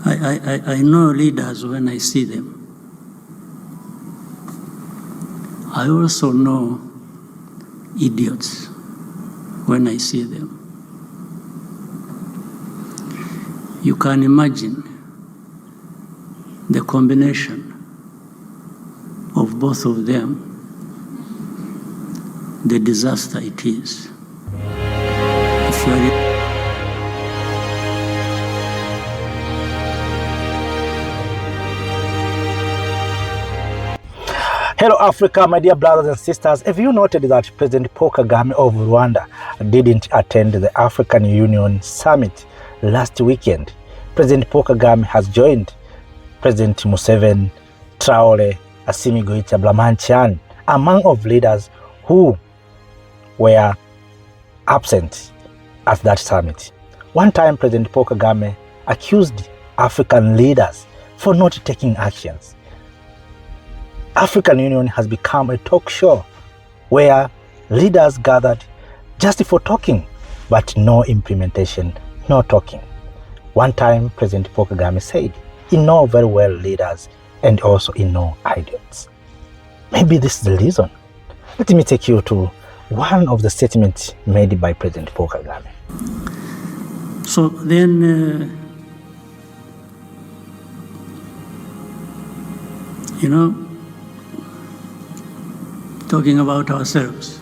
I know leaders when I see them. I also know idiots when I see them. You can imagine the combination of both of them, the disaster it is. If you are Hello Africa, my dear brothers and sisters. Have you noted that President Paul Kagame of Rwanda didn't attend the African Union Summit last weekend? President Paul Kagame has joined President Museveni, Traore, Assimi Goïta, Blamanchan, among of leaders who were absent at that summit. One time, President Paul Kagame accused African leaders for not taking actions. African Union has become a talk show where leaders gathered just for talking, but no implementation, no talking. One time, President Paul Kagame said, he knows very well leaders and also he knows idiots. Maybe this is the reason. Let me take you to one of the statements made by President Paul Kagame. So then, talking about ourselves,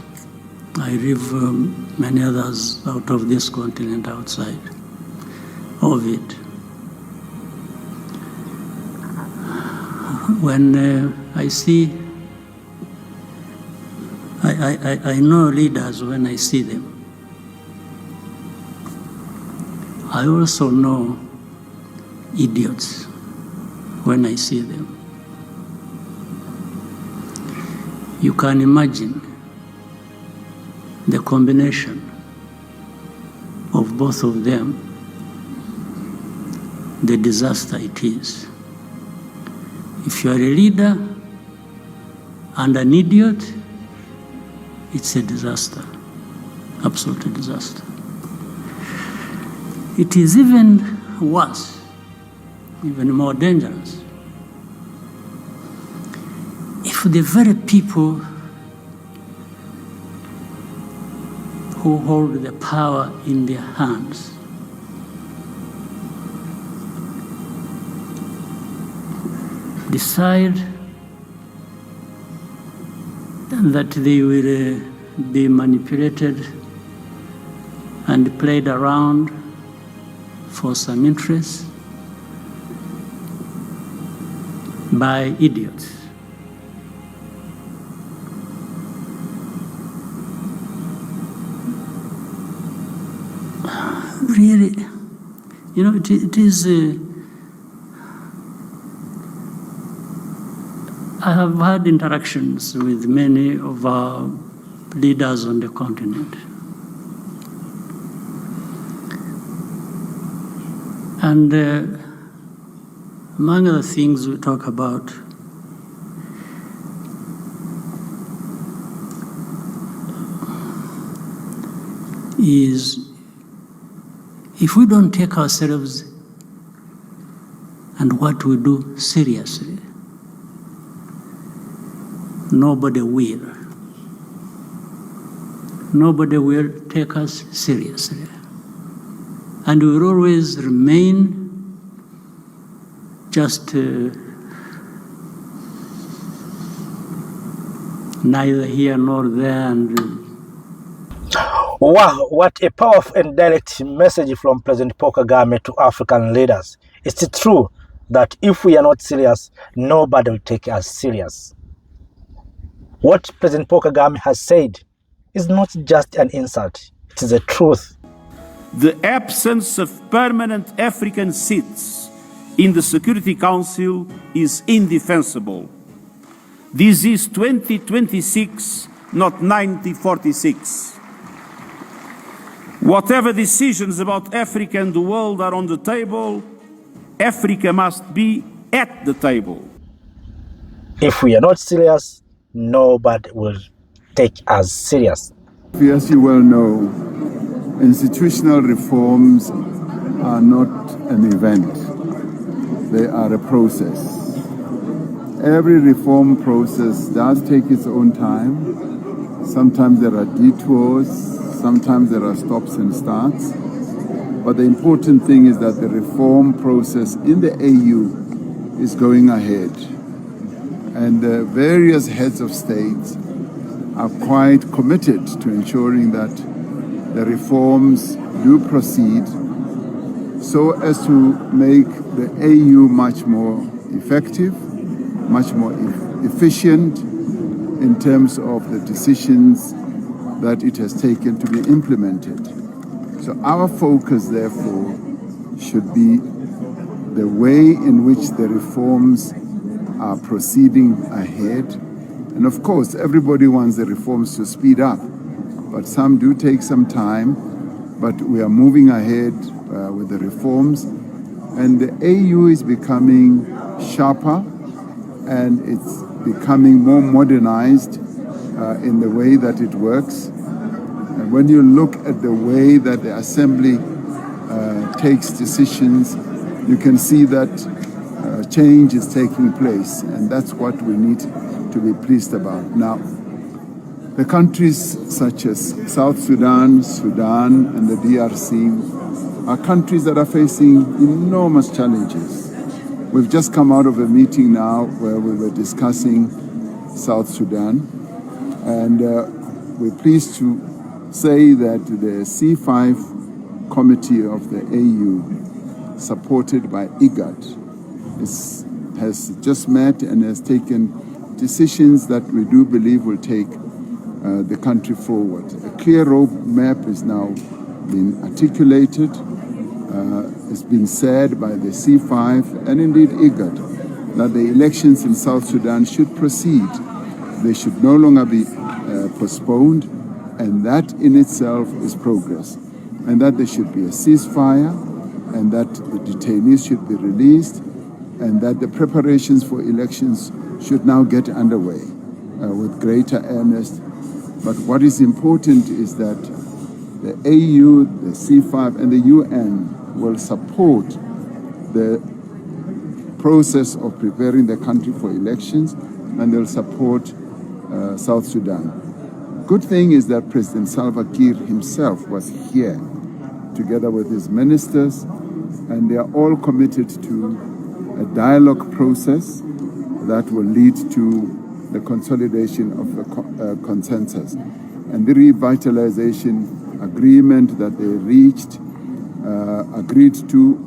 I leave many others out of this continent outside of it. When I see, I know leaders when I see them. I also know idiots when I see them. You can imagine the combination of both of them, the disaster it is. If you are a leader and an idiot, it's a disaster, absolute disaster. It is even worse, even more dangerous, if the very people who hold the power in their hands decide that they will be manipulated and played around for some interest by idiots. Really, it is. I have had interactions with many of our leaders on the continent. And among other things we talk about is, if we don't take ourselves and what we do seriously, nobody will. Nobody will take us seriously. And we will always remain just neither here nor there. And wow, what a powerful and direct message from President Paul Kagame to African leaders. It's true that if we are not serious, nobody will take us serious. What President Paul Kagame has said is not just an insult, it is the truth. The absence of permanent African seats in the Security Council is indefensible. This is 2026, not 1946. Whatever decisions about Africa and the world are on the table, Africa must be at the table. If we are not serious, nobody will take us serious. As you well know, institutional reforms are not an event. they are a process. Every reform process does take its own time. Sometimes there are detours, sometimes there are stops and starts. But the important thing is that the reform process in the AU is going ahead. And the various heads of state are quite committed to ensuring that the reforms do proceed so as to make the AU much more effective, much more efficient in terms of the decisions that it has taken to be implemented. So our focus, therefore, should be the way in which the reforms are proceeding ahead. And of course, everybody wants the reforms to speed up, but some do take some time, but we are moving ahead with the reforms. And the AU is becoming sharper, and it's becoming more modernized in the way that it works. And when you look at the way that the Assembly takes decisions, you can see that change is taking place, and that's what we need to be pleased about. Now, the countries such as South Sudan, Sudan, and the DRC are countries that are facing enormous challenges. We've just come out of a meeting now where we were discussing South Sudan, and we're pleased to say that the C5 committee of the AU, supported by IGAD, has just met and has taken decisions that we do believe will take the country forward. A clear roadmap is now being articulated. It's been said by the C5 and indeed IGAD that the elections in South Sudan should proceed. They should no longer be postponed, and that in itself is progress. And that there should be a ceasefire, and that the detainees should be released, and that the preparations for elections should now get underway with greater earnest. But what is important is that the AU, the C5, and the UN will support the process of preparing the country for elections, and they'll support South Sudan. Good thing is that President Salva Kiir himself was here together with his ministers, and they are all committed to a dialogue process that will lead to the consolidation of a consensus. And the revitalization agreement that they agreed to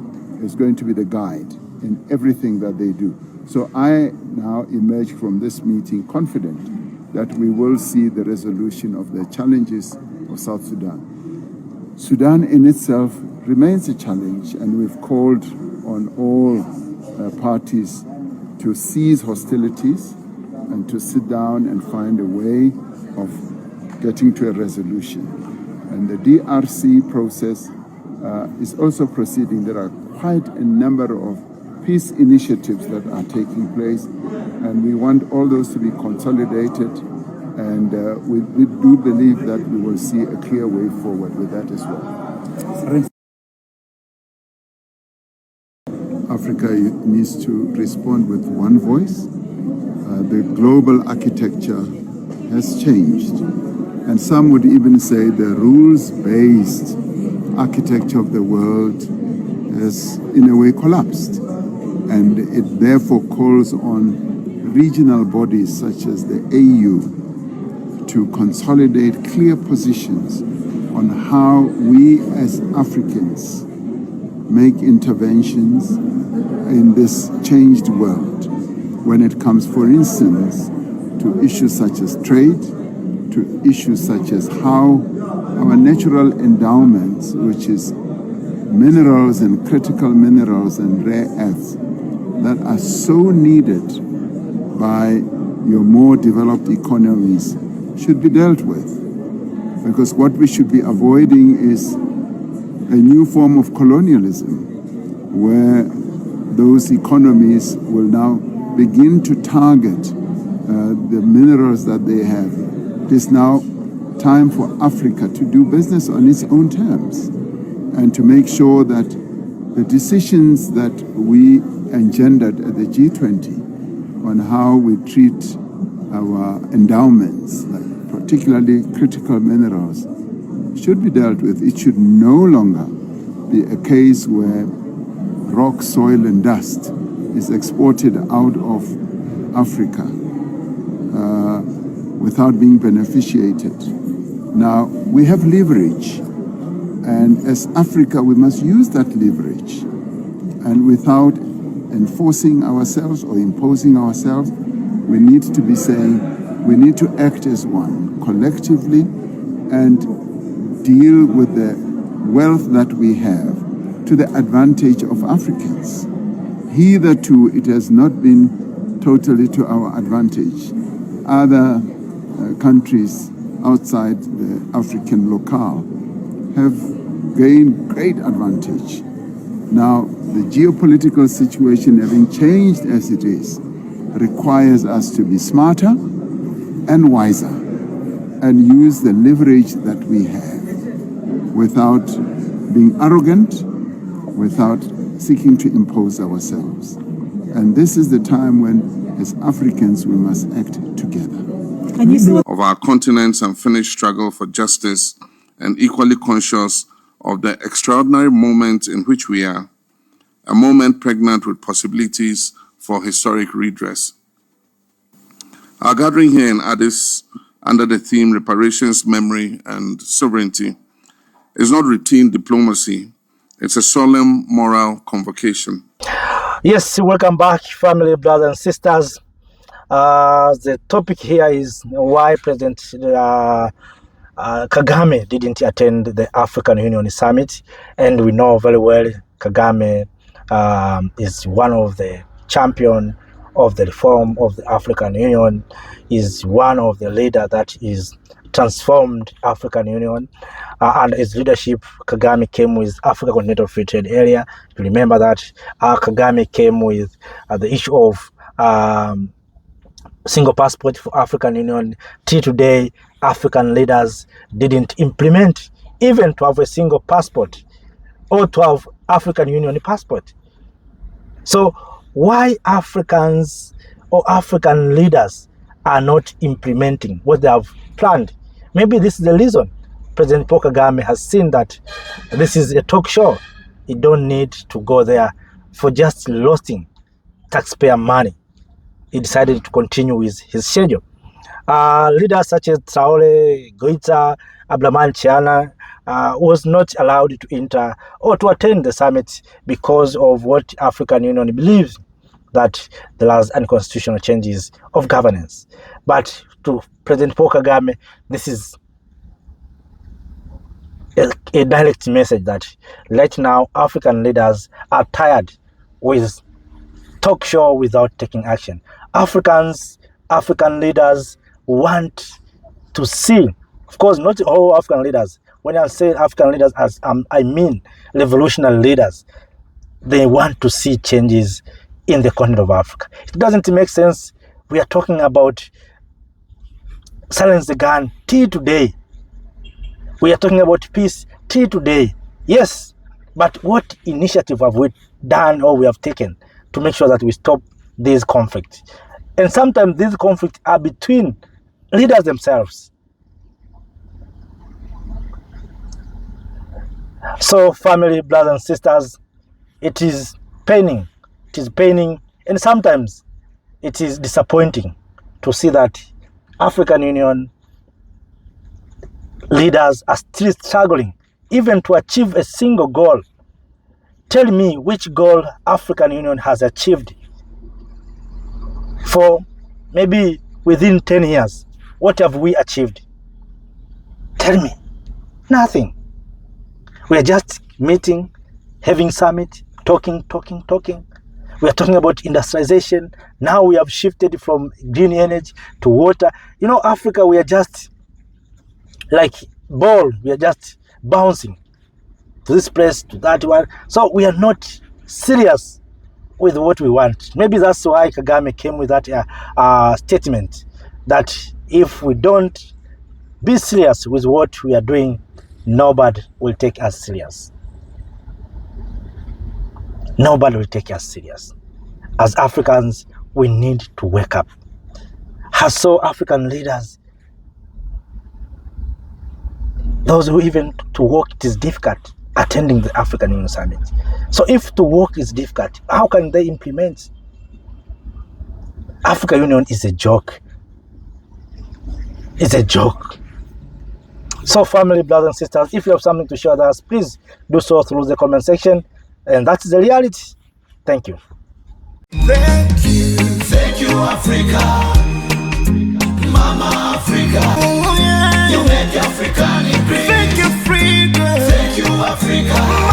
is going to be the guide in everything that they do. So I now emerge from this meeting confident that we will see the resolution of the challenges of South Sudan. Sudan in itself remains a challenge, and we've called on all parties to cease hostilities and to sit down and find a way of getting to a resolution. And the DRC process is also proceeding. There are quite a number of peace initiatives that are taking place, and we want all those to be consolidated, and we do believe that we will see a clear way forward with that as well. Africa needs to respond with one voice. The global architecture has changed, and some would even say the rules-based architecture of the world has in a way collapsed, and it therefore calls on regional bodies such as the AU to consolidate clear positions on how we as Africans make interventions in this changed world when it comes, for instance, to issues such as trade, to issues such as how our natural endowments, which is minerals and critical minerals and rare earths that are so needed by your more developed economies, should be dealt with. Because what we should be avoiding is a new form of colonialism, where those economies will now begin to target the minerals that they have. It is now time for Africa to do business on its own terms and to make sure that the decisions that we engendered at the G20 on how we treat our endowments, like particularly critical minerals, should be dealt with. It should no longer be a case where rock, soil, and dust is exported out of Africa without being beneficiated. Now, we have leverage, and as Africa, we must use that leverage. And without enforcing ourselves or imposing ourselves, we need to be saying we need to act as one collectively and deal with the wealth that we have to the advantage of Africans. Hitherto, it has not been totally to our advantage. Other countries outside the African locale have gained great advantage. Now, the geopolitical situation, having changed as it is, requires us to be smarter and wiser and use the leverage that we have without being arrogant, without seeking to impose ourselves. And this is the time when, as Africans, we must act together. Of our continent's unfinished struggle for justice, and equally conscious of the extraordinary moment in which we are, a moment pregnant with possibilities for historic redress. Our gathering here in Addis, under the theme Reparations, Memory, and Sovereignty, is not routine diplomacy. It's a solemn moral convocation. Yes, welcome back, family, brothers and sisters. The topic here is why President Kagame didn't attend the African Union Summit. And we know very well Kagame is one of the champions of the reform of the African Union, is one of the leaders that is transformed African Union. And his leadership, Kagame came with Africa Continental Free Trade Area. You remember that Kagame came with the issue of single passport for African Union. Till today, African leaders didn't implement even to have a single passport or to have African Union passport. So why Africans or African leaders are not implementing what they have planned? Maybe this is the reason. President Paul Kagame has seen that this is a talk show. He don't need to go there for just losing taxpayer money. He decided to continue with his schedule. Leaders such as Traore, Goita, Ablaman Chiana was not allowed to enter or to attend the summit because of what African Union believes, that there was unconstitutional changes of governance. But to President Paul Kagame, this is a direct message that right now African leaders are tired with talk show without taking action. African leaders want to see, of course, not all African leaders. When I say African leaders, I mean revolutionary leaders. They want to see changes in the continent of Africa. It doesn't make sense. We are talking about silence the gun till today. We are talking about peace till today. Yes, but what initiative have we done or we have taken to make sure that we stop these conflicts? And sometimes these conflicts are between leaders themselves. So, family, brothers and sisters, it is paining. It is paining, and sometimes it is disappointing to see that African Union leaders are still struggling even to achieve a single goal. Tell me which goal African Union has achieved for maybe within 10 years. What have we achieved? Tell me. Nothing. We are just meeting, having summit, talking. We are talking about industrialization. Now we have shifted from green energy to water. You know, Africa, we are just like ball. We are just bouncing to this place, to that one. So we are not serious with what we want. Maybe that's why Kagame came with that statement that if we don't be serious with what we are doing, nobody will take us serious. Nobody will take us serious. As Africans, we need to wake up. As so African leaders, those who even to walk it is difficult, attending the African Union Summit. So if to walk is difficult, how can they implement? African Union is a joke. It's a joke. So family, brothers and sisters, if you have something to share with us, please do so through the comment section. And that's the reality. Thank you. Thank you, Africa. Mama Africa. Oh, yeah. You make African great. Thank you, Africa. Thank you, Africa.